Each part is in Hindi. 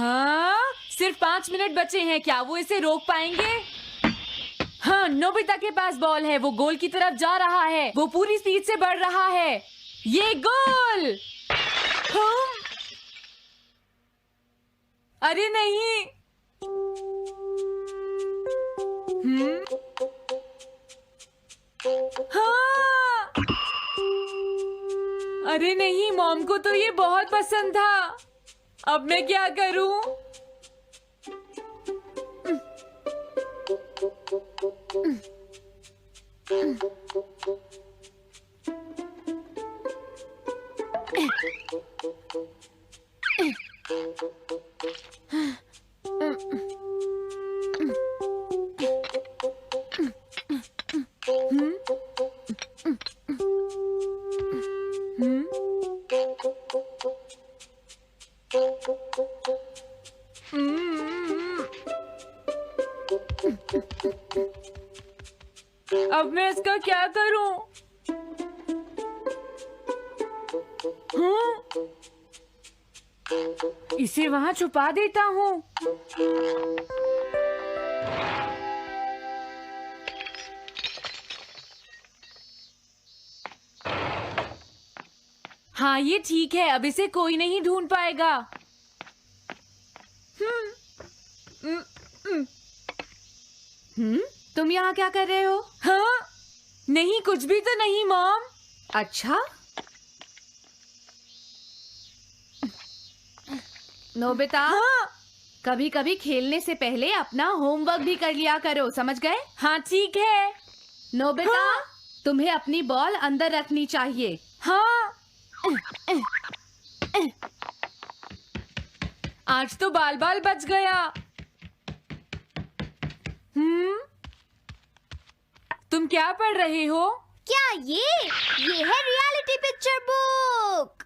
हाँ, सिर्फ 5 मिनट बचे हैं, क्या वो इसे रोक पाएंगे? हाँ, नोबिता के पास बॉल है, वो गोल की तरफ जा रहा है, वो पूरी स्पीड से बढ़ रहा है। ये गोल! हाँ? अरे नहीं! हाँ! अरे नहीं, मॉम को तो ये बहुत पसंद था। अब मैं क्या करूं? अब मैं इसका क्या करूं? इसे वहां छुपा देता हूँ। हाँ, ये ठीक है, अब इसे कोई नहीं ढूंढ पाएगा। तुम यहाँ क्या कर रहे हो? हाँ? नहीं, कुछ भी तो नहीं मॉम। अच्छा, नोबिता, हाँ? कभी कभी खेलने से पहले अपना होमवर्क भी कर लिया करो, समझ गए? हाँ ठीक है। नोबिता, हाँ? तुम्हें अपनी बॉल अंदर रखनी चाहिए। हाँ? आज तो बाल बाल बच गया। तुम क्या पढ़ रहे हो? क्या ये है reality picture book.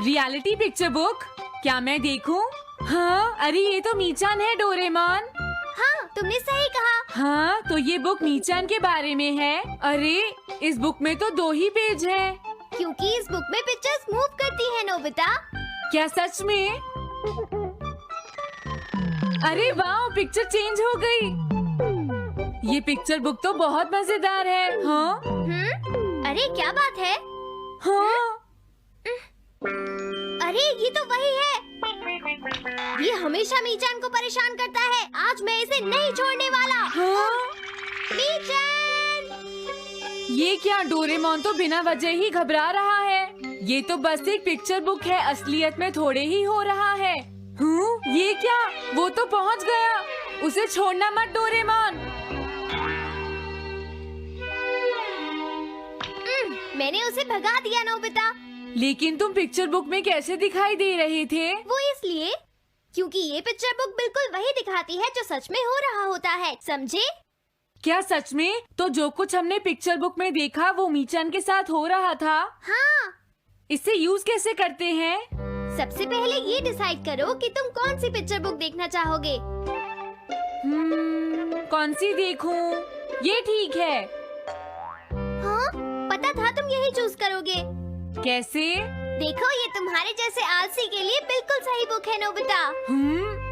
Reality picture book? क्या मैं देखूं? हाँ, अरे ये तो मीचान है, डोरेमोन। हाँ, तुमने सही कहा। हाँ, तो ये बुक मीचान के बारे में है। अरे, इस बुक में तो 2 ही पेज हैं। क्योंकि इस बुक में पिक्चर्स मूव करती हैं, नोबिता। क्या सच में? अरे वाह, पिक्चर चेंज हो गई। ये पिक्चर बुक तो बहुत मजेदार है। हाँ? अरे क्या बात है? हाँ? अरे ये तो वही है। ये हमेशा मीचान को परेशान करता है। आज मैं इसे नहीं छोड़ने वाला। हाँ? मीचान! ये क्या, डोरेमोन तो बिना वजह ही घबरा रहा है। ये तो बस एक पिक्चर बुक है, असलियत में थोड़े ही हो रहा है। ये क्या, वो तो पहुंच गया। उसे छोड़ना मत डोरेमोन। मैंने उसे भगा दिया, नोबिता। लेकिन तुम पिक्चर बुक में कैसे दिखाई दे रहे थे? वो इसलिए क्योंकि ये पिक्चर बुक बिल्कुल वही दिखाती है जो सच में हो रहा होता है, समझे? क्या सच में? तो जो कुछ हमने पिक्चर बुक में देखा वो मीचान के साथ हो रहा था? हाँ। इसे यूज कैसे करते हैं? सबसे पहले ये डिसाइड करो कि तुम कौन सी पिक्चर बुक देखना चाहोगे। कौन सी देखूं? ये ठीक है। हाँ, पता था तुम यही चूज करोगे। कैसे? देखो, ये तुम्हारे जैसे आलसी के लिए बिल्कुल सही बुक है, नोबिता।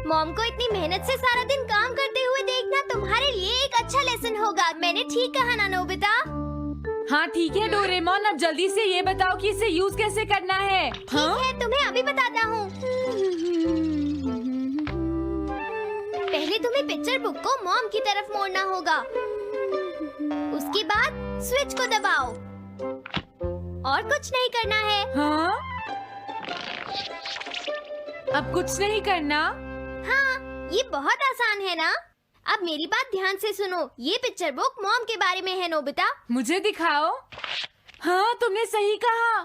मॉम को इतनी मेहनत से सारा दिन काम करते हुए देखना तुम्हारे लिए एक अच्छा लेसन होगा। मैंने ठीक कहा ना, नोबिता? हाँ ठीक है डोरेमोन, अब जल्दी से ये बताओ कि इसे यूज कैसे करना है। ठीक है, तुम्हें अभी बताता हूँ। पहले तुम्हें पिक्चर बुक को मॉम की तरफ मोड़ना होगा। उसके बाद स्विच को दबाओ। और कुछ नहीं करना है। हाँ? अब कुछ नहीं करना? हाँ, ये बहुत आसान है ना? अब मेरी बात ध्यान से सुनो। ये पिक्चर बुक मॉम के बारे में है, नोबिता। मुझे दिखाओ। हाँ, तुमने सही कहा।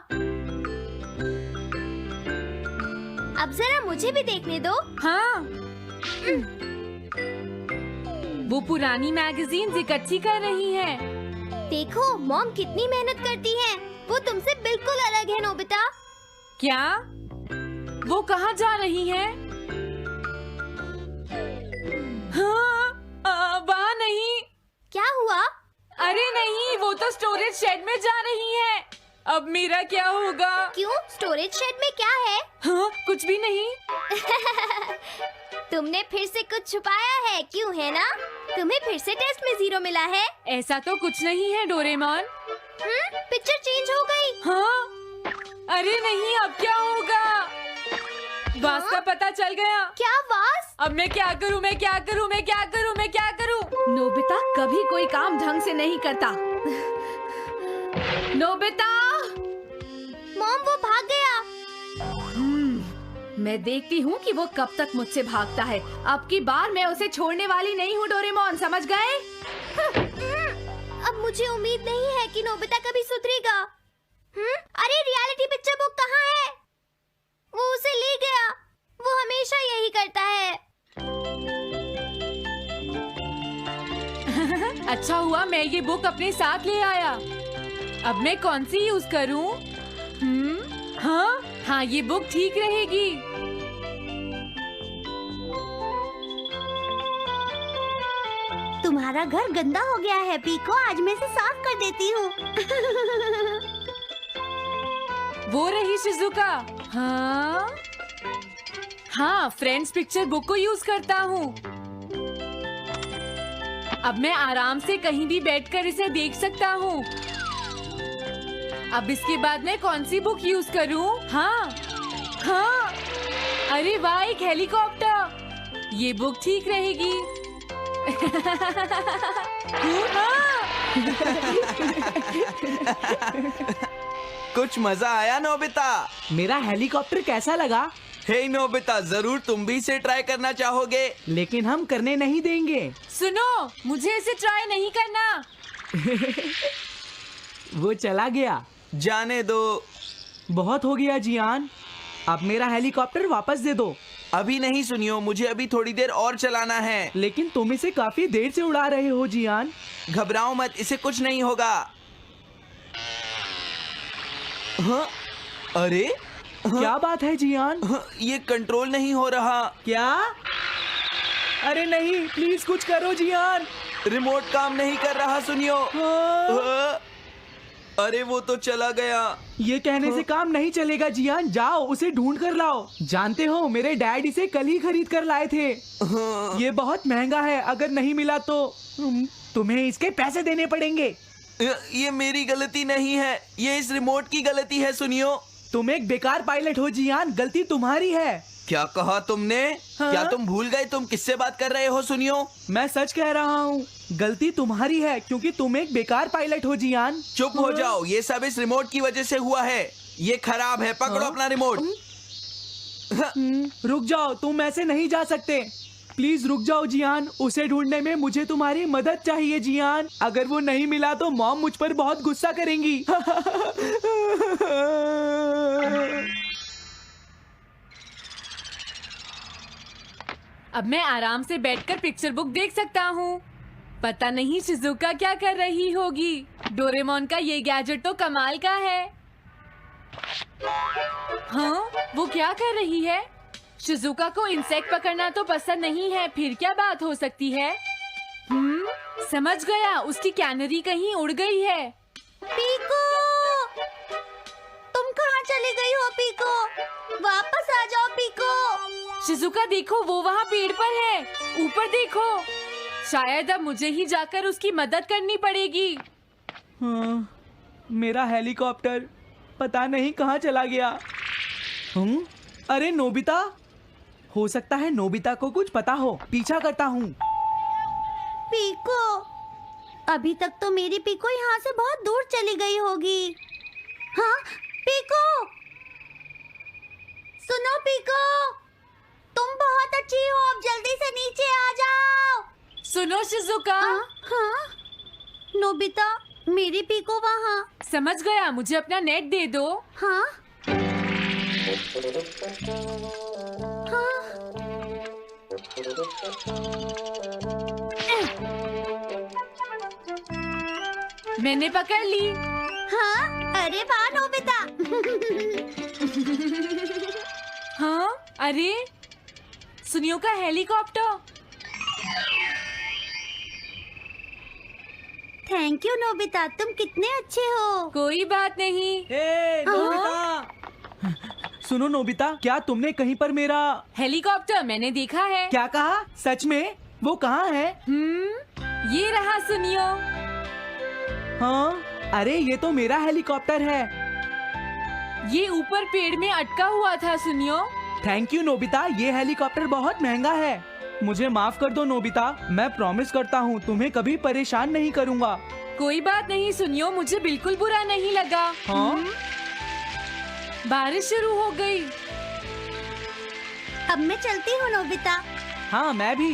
अब जरा मुझे भी देखने दो। हाँ। वो पुरानी मैगजीन्स इकट्ठी कर रही है। देखो, मॉम कितनी मेहनत करती है। वो तुमसे बिल्कुल अलग है, नोबिता। क्या? वो कहाँ जा रही है? हाँ, वहाँ नहीं। क्या हुआ? अरे नहीं, वो तो स्टोरेज शेड में जा रही है। अब मेरा क्या होगा? क्यों? स्टोरेज शेड में क्या है? हाँ, कुछ भी नहीं। तुमने फिर से कुछ छुपाया है, क्यों है ना? तुम्हें फिर से टेस्ट में 0 मिला है। ऐसा तो कुछ नहीं है डोरेमोन। पिक्चर चेंज हो गई। हाँ? अरे नहीं, अब क्या होगा? वास का पता चल गया। क्या वास? अब मैं क्या करूँ? मैं क्या करूँ? मैं क्या करूँ? मैं क्या करूँ? नोबिता कभी कोई काम ढंग से नहीं करता। नोबिता! मॉम, वो भाग गया। मैं देखती हूँ कि वो कब तक मुझसे भागता है। अब की बार मैं उसे छोड़ने वाली नहीं हूँ डोरेमोन, समझ गए? अब मुझे उम्मीद नहीं है कि नोबिता कभी सुधरेगा। अरे रियलिटी पिक्चर बुक कहाँ है? वो उसे ले गया। वो हमेशा यही करता है। अच्छा हुआ मैं ये बुक अपने साथ ले आया। अब मैं कौन सी यूज करूँ? हाँ, ये बुक ठीक रहेगी। तुम्हारा घर गंदा हो गया है पीको, आज मैं इसे साफ कर देती हूँ। वो रही शिजुका। हाँ, फ्रेंड्स पिक्चर बुक को यूज करता हूँ। अब मैं आराम से कहीं भी बैठकर इसे देख सकता हूँ। अब इसके बाद मैं कौन सी बुक यूज करूँ? हाँ, अरे वाह, एक हेलीकॉप्टर। ये बुक ठीक रहेगी। कुछ मजा आया नोबिता? मेरा हेलीकॉप्टर कैसा लगा? हे नोबिता, जरूर तुम भी इसे ट्राई करना चाहोगे। लेकिन हम करने नहीं देंगे। सुनो, मुझे इसे ट्राई नहीं करना। वो चला गया। जाने दो। बहुत हो गया जियान, अब मेरा हेलीकॉप्टर वापस दे दो। अभी नहीं सुनियो, मुझे अभी थोड़ी देर और चलाना है। लेकिन तुम इसे काफी देर से उड़ा रहे हो जियान। घबराओ मत, इसे कुछ नहीं होगा। हाँ? अरे क्या बात है जियान? ये कंट्रोल नहीं हो रहा। क्या? अरे नहीं, प्लीज कुछ करो जियान। रिमोट काम नहीं कर रहा, सुनियो। अरे वो तो चला गया। ये कहने से काम नहीं चलेगा जियान, जाओ उसे ढूंढ कर लाओ। जानते हो, मेरे डैड इसे कल ही खरीद कर लाए थे। ये बहुत महंगा है, अगर नहीं मिला तो तुम्हें इसके पैसे देने पड़ेंगे। ये मेरी गलती नहीं है, ये इस रिमोट की गलती है, सुनियो। तुम एक बेकार पायलट हो जियान, गलती तुम्हारी है। क्या कहा तुमने? हाँ? क्या तुम भूल गए तुम किससे बात कर रहे हो? सुनियो, मैं सच कह रहा हूँ, गलती तुम्हारी है क्योंकि तुम एक बेकार पायलट हो जियान। चुप हो जाओ, ये सब इस रिमोट की वजह से हुआ है। ये खराब है, पकड़ो अपना रिमोट। रुक जाओ, तुम ऐसे नहीं जा सकते। प्लीज रुक जाओ जियान, उसे ढूंढने में मुझे तुम्हारी मदद चाहिए जियान। अगर वो नहीं मिला तो मॉम मुझ पर बहुत गुस्सा करेंगी। अब मैं आराम से बैठकर पिक्चर बुक देख सकता हूँ। पता नहीं शिजुका क्या कर रही होगी। डोरेमोन का ये गैजेट तो कमाल का है। हाँ, वो क्या कर रही है? शिजुका को इंसेक्ट पकड़ना तो पसंद नहीं है, फिर क्या बात हो सकती है? समझ गया, उसकी कैनरी कहीं उड़ गई है। पीको, तुम कहाँ चली गई हो पीको? वापस आ जाओ पीको। शिजुका देखो, वो वहाँ पेड़ पर है। ऊपर देखो, शायद अब मुझे ही जाकर उसकी मदद करनी पड़ेगी। हाँ, मेरा हेलीकॉप्टर पता नहीं कहाँ चला गया। अरे नोबिता, हो सकता है नोबिता को कुछ पता हो, पीछा करता हूँ। पीको, अभी तक तो मेरी पीको यहाँ से बहुत दूर चली गई होगी। हाँ पीको, सुनो पीको, तुम बहुत अच्छी हो, अब जल्दी से नीचे आ जाओ। सुनो शिजुका। हाँ? नोबिता, मेरी पीको वहाँ। समझ गया, मुझे अपना नेट दे दो। हाँ? मैंने पकड़ ली। हाँ? अरे वाह नोबिता। हाँ, अरे सुनियो का हेलीकॉप्टर। थैंक यू नोबिता, तुम कितने अच्छे हो। कोई बात नहीं। हे नोबिता, सुनो नोबिता, क्या तुमने कहीं पर मेरा हेलीकॉप्टर मैंने देखा है। क्या कहा? सच में? वो कहाँ है? ये रहा सुनियो। हाँ, अरे ये तो मेरा हेलीकॉप्टर है। ये ऊपर पेड़ में अटका हुआ था सुनियो। थैंक यू नोबिता, ये हेलीकॉप्टर बहुत महंगा है। मुझे माफ कर दो नोबिता, मैं प्रॉमिस करता हूँ तुम्हें कभी परेशान नहीं करूँगा। कोई बात नहीं सुनियो, मुझे बिल्कुल बुरा नहीं लगा। हाँ? बारिश शुरू हो गई। अब मैं चलती हूँ नोबिता। हाँ मैं भी।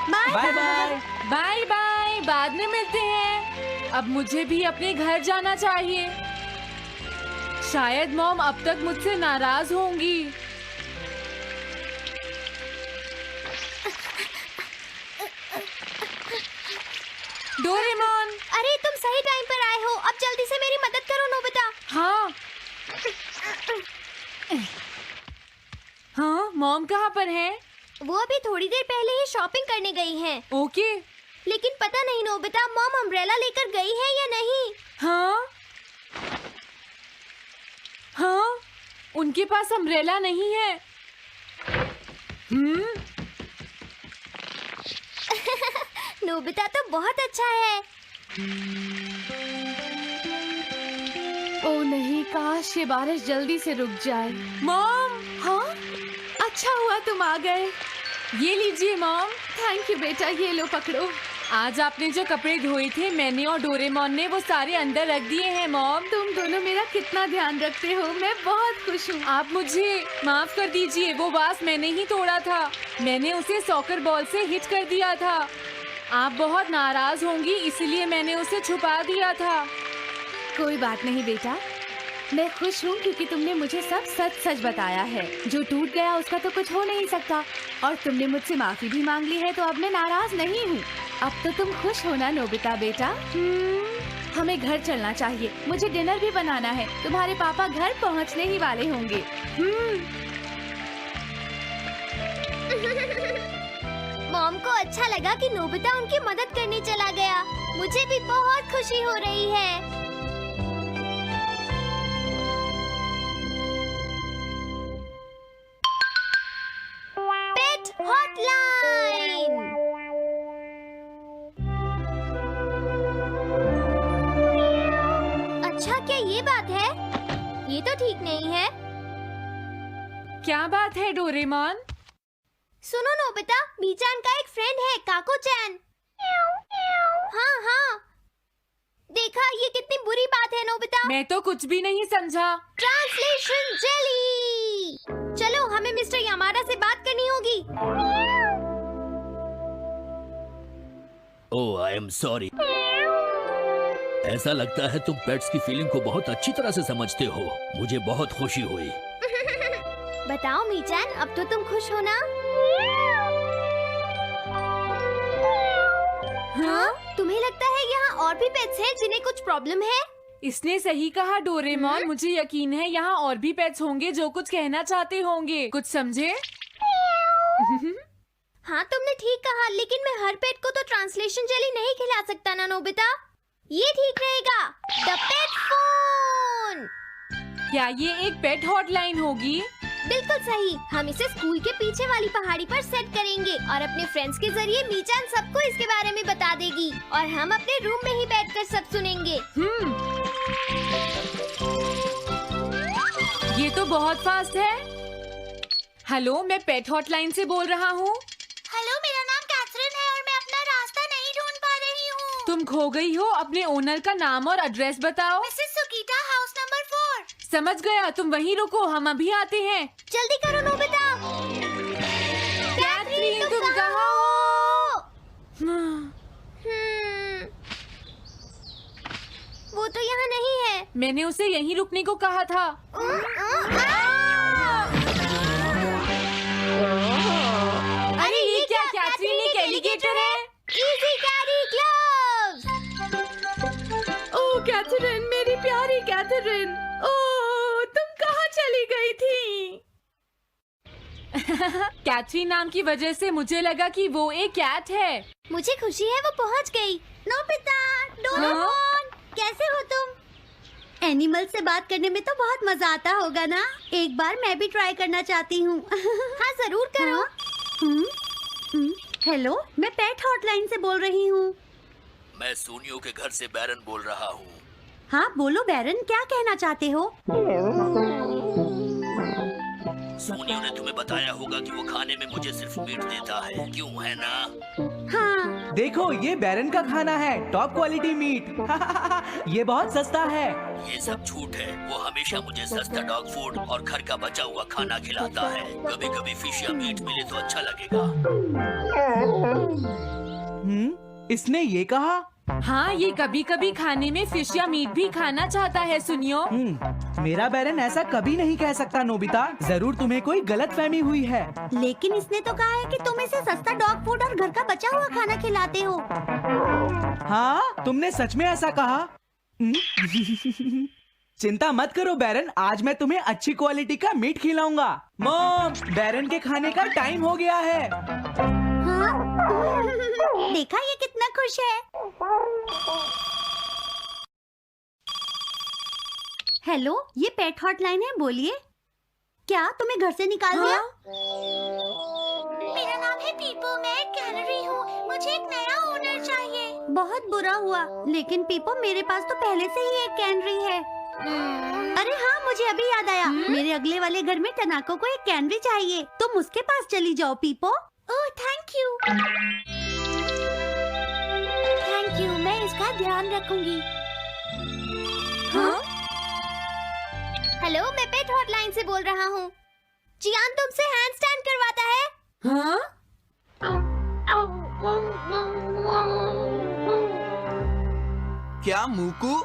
Bye bye bye. Bye bye, बाद में मिलते हैं। अब मुझे भी अपने घर जाना चाहिए। शायद मॉम अब तक मुझसे नाराज होंगी। डोरेमोन। अरे तुम सही टाइम पर आए हो, अब जल्दी से मेरी मदद करो नोबिता। हाँ हाँ, मॉम कहाँ पर है? वो अभी थोड़ी देर पहले ही शॉपिंग करने गई हैं। ओके। लेकिन पता नहीं नोबिता, मॉम अम्ब्रेला लेकर गई है या नहीं। हाँ हाँ, उनके पास अम्ब्रेला नहीं है। नोबिता तो बहुत अच्छा है। ओ नहीं, काश ये बारिश जल्दी से रुक जाए। मॉम, हाँ, अच्छा हुआ तुम आ गए। ये लीजिए मॉम। थैंक यू बेटा, ये लो पकड़ो। आज आपने जो कपड़े धोए थे मैंने और डोरेमोन ने वो सारे अंदर रख दिए हैं मॉम। तुम दोनों मेरा कितना ध्यान रखते हो, मैं बहुत खुश हूँ। आप मुझे माफ कर दीजिए, वो वास मैंने ही तोड़ा था। मैंने उसे सॉकर बॉल से हिट कर दिया था। आप बहुत नाराज होंगी इसलिए मैंने उसे छुपा दिया था। कोई बात नहीं बेटा, मैं खुश हूँ क्योंकि तुमने मुझे सब सच सच बताया है। जो टूट गया उसका तो कुछ हो नहीं सकता, और तुमने मुझसे माफी भी मांग ली है, तो अब मैं नाराज नहीं हूँ। अब तो तुम खुश हो ना नोबिता बेटा? हमें घर चलना चाहिए, मुझे डिनर भी बनाना है। तुम्हारे पापा घर पहुँचने ही वाले होंगे। मॉम को अच्छा लगा कि नोबिता उनकी मदद करने चला गया। मुझे भी बहुत खुशी हो रही है। पेट हॉटलाइन। अच्छा, क्या ये बात है? ये तो ठीक नहीं है। क्या बात है डोरेमोन? सुनो नोबिता, मीचान का एक फ्रेंड है, काको-चैन। हाँ हाँ, देखा, ये कितनी बुरी बात है नोबिता। मैं तो कुछ भी नहीं समझा। Translation jelly. चलो, हमें मिस्टर यामाडा से बात करनी होगी। ओह, आई एम सॉरी। ऐसा लगता है तुम पेट्स की फीलिंग को बहुत अच्छी तरह से समझते हो। मुझे बहुत खुशी हुई। बताओ मीचान, अब तो तुम खुश हो ना? हाँ? तुम्हें लगता है यहाँ और भी पेट्स हैं जिन्हें कुछ प्रॉब्लम है? इसने सही कहा डोरेमोन। मुझे यकीन है यहाँ और भी पेट्स होंगे जो कुछ कहना चाहते होंगे। कुछ समझे? हाँ, तुमने ठीक कहा, लेकिन मैं हर पेट को तो ट्रांसलेशन जेली नहीं खिला सकता ना नोबिता। ये ठीक रहेगा। The pet phone. क्या ये एक पेट हॉटलाइन होगी? बिल्कुल सही। हम इसे स्कूल के पीछे वाली पहाड़ी पर सेट करेंगे और अपने फ्रेंड्स के जरिए मीचान सबको इसके बारे में बता देगी और हम अपने रूम में ही बैठकर सब सुनेंगे। ये तो बहुत फास्ट है। हेलो, मैं पेट हॉटलाइन से बोल रहा हूँ। हेलो, मेरा नाम कैथरीन है और मैं अपना रास्ता नहीं ढूंढ पा रही हूँ। तुम खो गई हो, अपने ओनर का नाम और एड्रेस बताओ। Mrs Sukita, house number 4। समझ गया, तुम वहीं रुको, हम अभी आते हैं। जल्दी करो नोबिता। कैथरीन, तुम कहाँ हो? वो तो यहाँ नहीं है। मैंने उसे यहीं रुकने को कहा था। अरे ये क्या? कैथरीन एक एलिगेटर है। Easy carry gloves. Oh Catherine, मेरी प्यारी कैथरीन, ओह तुम कहाँ चली गई थी? कैथरीन नाम की वजह से मुझे लगा कि वो एक कैट है। मुझे खुशी है वो पहुँच गई। नोबिता, डोरेमोन, कैसे हो तुम? एनिमल से बात करने में तो बहुत मजा आता होगा ना। एक बार मैं भी ट्राई करना चाहती हूँ। हाँ जरूर करो। हेलो, मैं पेट हॉटलाइन से बोल रही हूँ। मैं सोनियो के घर से बैरन बोल रहा हूँ। हाँ बोलो बैरन, क्या कहना चाहते हो? सोनियो ने तुम्हें बताया होगा कि वो खाने में मुझे सिर्फ मीट देता है, क्यों है ना? हाँ। देखो ये बैरन का खाना है, टॉप क्वालिटी मीट। ये बहुत सस्ता है। ये सब झूठ है। वो हमेशा मुझे सस्ता डॉग फूड और घर का बचा हुआ खाना खिलाता है। कभी कभी फिश या मीट मिले तो अच्छा लगेगा। इसने ये कहा? हाँ, ये कभी कभी खाने में फिश या मीट भी खाना चाहता है सुनियो। मेरा बैरन ऐसा कभी नहीं कह सकता नोबिता। जरूर तुम्हें कोई गलतफहमी हुई है। लेकिन इसने तो कहा है कि तुम इसे सस्ता डॉग फूड और घर का बचा हुआ खाना खिलाते हो। हाँ, तुमने सच में ऐसा कहा? चिंता मत करो बैरन, आज मैं तुम्हें अच्छी क्वालिटी का मीट खिलाऊंगा। मॉम, बैरन के खाने का टाइम हो गया है। हाँ? देखा ये कितना खुश है। हेलो, ये पेट हॉटलाइन है, बोलिए। क्या तुम्हें घर से निकाल दिया? मेरा नाम है पीपो, मैं एक कैनरी हूँ। मुझे एक नया ओनर चाहिए। बहुत बुरा हुआ, लेकिन पीपो मेरे पास तो पहले से ही एक कैनरी है। अरे हाँ, मुझे अभी याद आया। मेरे अगले वाले घर में टनाको को एक कैनरी चाहिए। तुम उसके पास चली जाओ Pipo. Oh thank you. Thank you, मैं इसका ध्यान रखूंगी। हाँ? हेलो, मैं पेट हॉटलाइन से बोल रहा हूँ। जियान तुमसे हैंडस्टैंड करवाता है। हाँ? क्या मूकू?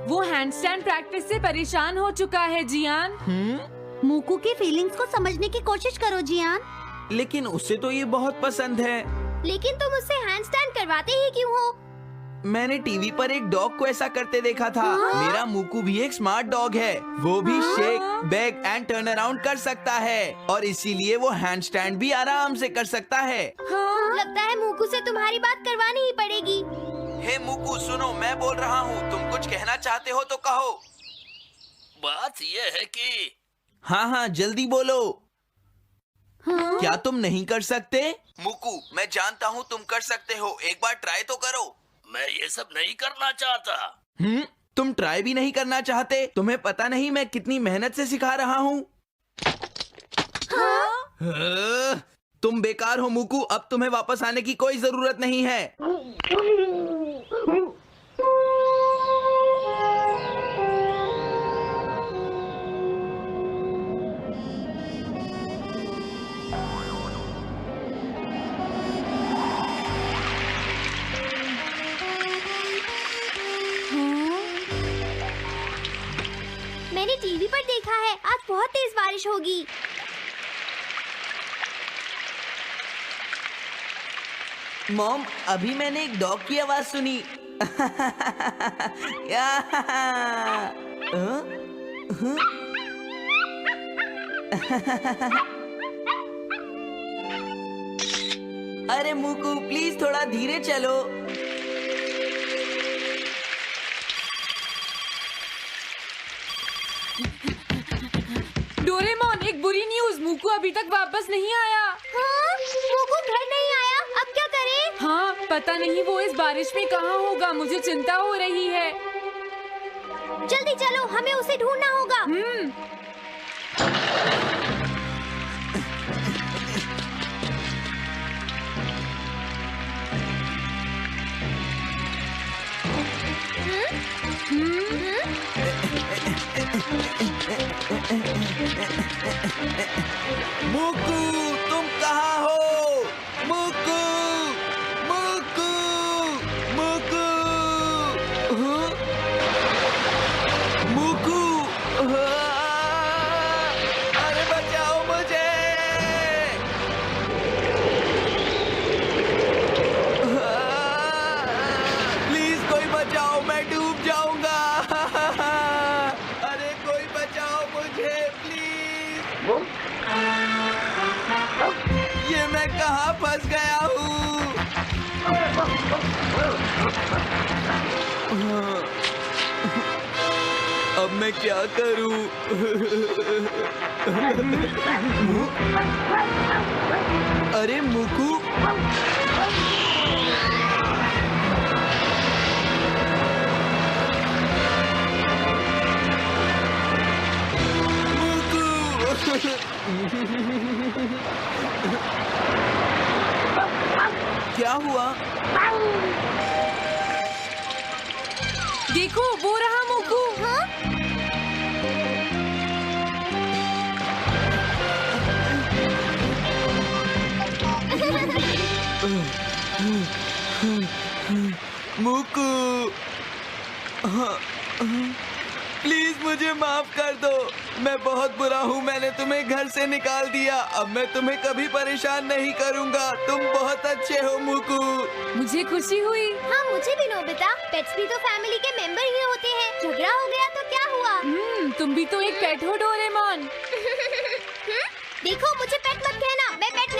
वो हैंडस्टैंड प्रैक्टिस से परेशान हो चुका है जियान। मूकू की फीलिंग्स को समझने की कोशिश करो जियान। लेकिन उसे तो ये बहुत पसंद है। लेकिन तुम उससे हैंडस्टैंड करवाते ही क्यों हो? मैंने टीवी पर एक डॉग को ऐसा करते देखा था। मेरा मूकू भी एक स्मार्ट डॉग है। वो भी shake, bag and turn around कर सकता है और इसीलिए वो हैंडस्टैंड भी आराम से कर सकता है। लगता है मूकू से तुम्हारी बात करवानी ही पड़ेगी। हे मूकू, सुनो, मैं बोल रहा हूँ। तुम कुछ कहना चाहते हो तो कहो। बात ये है कि हाँ हाँ, जल्दी बोलो। क्या तुम नहीं कर सकते? मूकू, मैं जानता हूँ तुम कर सकते हो। एक बार ट्राई तो करो। मैं ये सब नहीं करना चाहता। तुम ट्राई भी नहीं करना चाहते? तुम्हें पता नहीं मैं कितनी मेहनत से सिखा रहा हूँ। तुम बेकार हो मूकू। अब तुम्हें वापस आने की कोई जरूरत नहीं है। मैंने टीवी पर देखा है, आज बहुत तेज बारिश होगी। मॉम, अभी मैंने एक डॉग की आवाज सुनी। अरे मूकू, प्लीज थोड़ा धीरे चलो। डोरेमोन, एक बुरी न्यूज़, मूकू अभी तक वापस नहीं आया। हाँ? मूकू घर नहीं आया, अब क्या करें? हाँ, पता नहीं वो इस बारिश में कहाँ होगा। मुझे चिंता हो रही है। जल्दी चलो, हमें उसे ढूंढना होगा। मूकू, तुम कहाँ हो? मूकू, मूकू, मूकू, मूकू, अरे बचाओ मुझे। प्लीज कोई बचाओ, मैं डूब जाऊंगा। अरे कोई बचाओ मुझे प्लीज। ये मैं कहाँ फंस गया हूँ? अब मैं क्या करूं? अरे मुकू, क्या हुआ? देखो वो रहा मुकू। हाँ? मुकू, प्लीज मुझे माफ कर दो। मैं बहुत बुरा हूँ, मैंने तुम्हें घर से निकाल दिया। अब मैं तुम्हें कभी परेशान नहीं करूँगा। तुम बहुत अच्छे हो मुकू। मुझे खुशी हुई। हाँ मुझे भी नोबिता, पेट्स भी तो फैमिली के मेंबर ही होते हैं। झगड़ा हो गया तो क्या हुआ? तुम भी तो एक पेट हो डोरेमोन। देखो मुझे पेट मत कहना, मैं पेट